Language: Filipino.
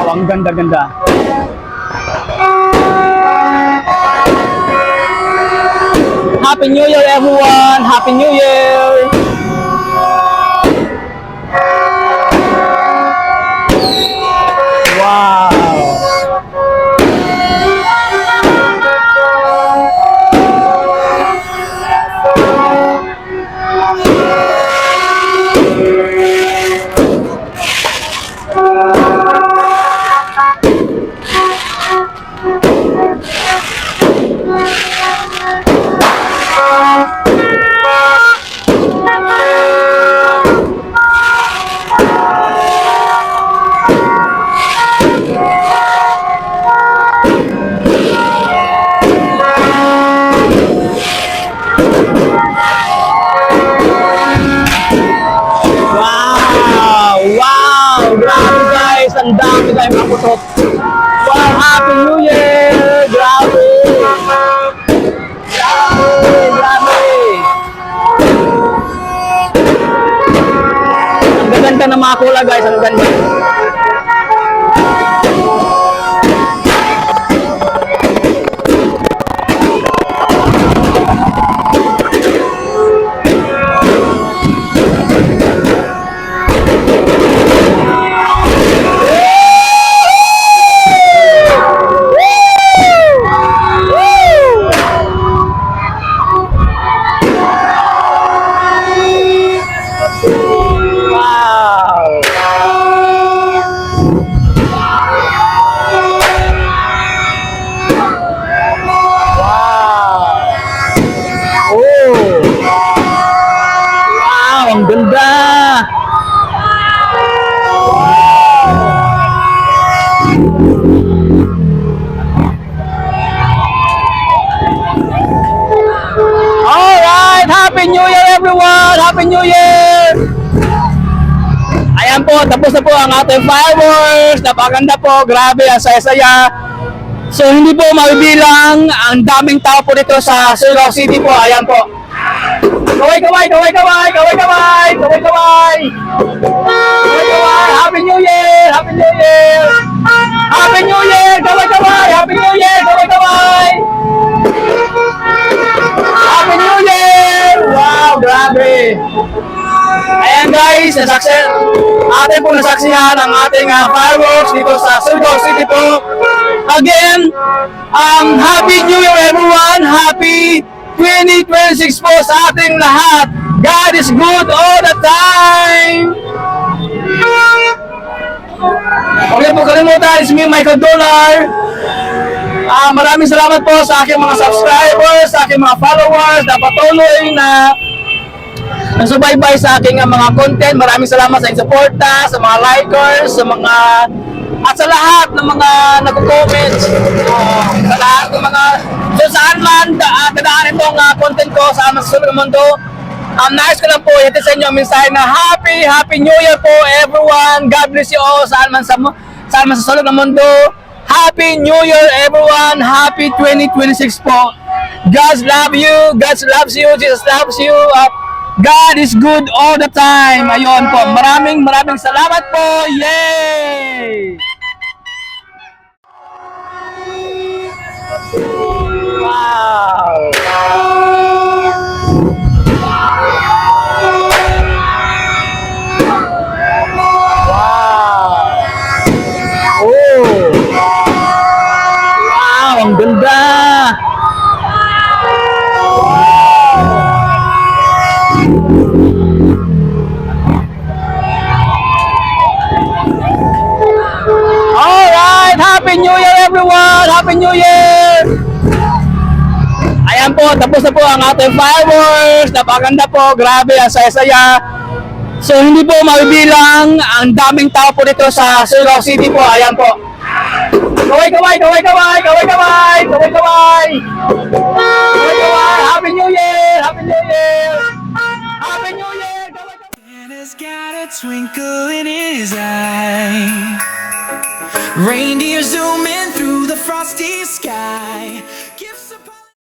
Wow, ang ganda-ganda. Happy New Year everyone! Happy New Year! Wow! Grabe guys, ang dami tayong makutot. Wow, Happy New Year! Grabe! Grabe! Ang gaganda ng mga kulay guys, ang ganda. Ang ganda! Alright! Happy New Year everyone! Happy New Year! Ayan po, tapos na po ang ating fireworks. Napakaganda po, grabe, ang saya-saya. So hindi po mabibilang, ang daming tao po dito sa Surigao City po. Ayan po. Kaway, kaway, kaway, kaway, kaway, kaway, kaway, kaway. Kaway, kaway. Happy New Year! Happy New Year! Happy New Year! Kaway, kaway! Happy New Year! Kaway, kaway! Happy New Year! Wow, grabe! Ayan guys, atin po nasaksihan ang ating fireworks dito sa Surigao City po. Again, Happy New Year everyone! Happy 2026 po sa ating lahat. God is good all the time. Huwag niyo po kalimutan, it's me, Michael Dollar. Maraming salamat po sa aking mga subscribers, sa aking mga followers na patuloy na nasubaybay sa aking mga content. Maraming salamat sa inyong suporta, sa mga likers, sa mga at sa lahat ng mga nag-comments, sa lahat ng mga saan man dadaan itong content ko sa sulok ng mundo. Nais ko lang po ihatid sa inyo ang mensahe na Happy New Year po everyone. God bless you all saan man sa sulok ng mundo. Happy New Year everyone. Happy 2026 po. God love you. God loves you. Jesus loves you. God is good all the time. Ayun po. Maraming salamat po. Yay! Wow! Wow, ang ganda! Alright! Happy New Year everyone! Happy New Year! Ayan po, tapos na po ang ating fireworks. Napakaganda po, grabe, ang saya-saya. So hindi po mabibilang, ang daming tao po dito sa Surigao City po. Ayan po. Kaway, kaway, kaway, kaway, kaway, kaway, kaway, kaway. Kaway, kaway. Happy New Year! Happy New Year! Happy New Year! Kaway, kaway. Santa's got a twinkle in his eye. Reindeer zooming through the frosty sky.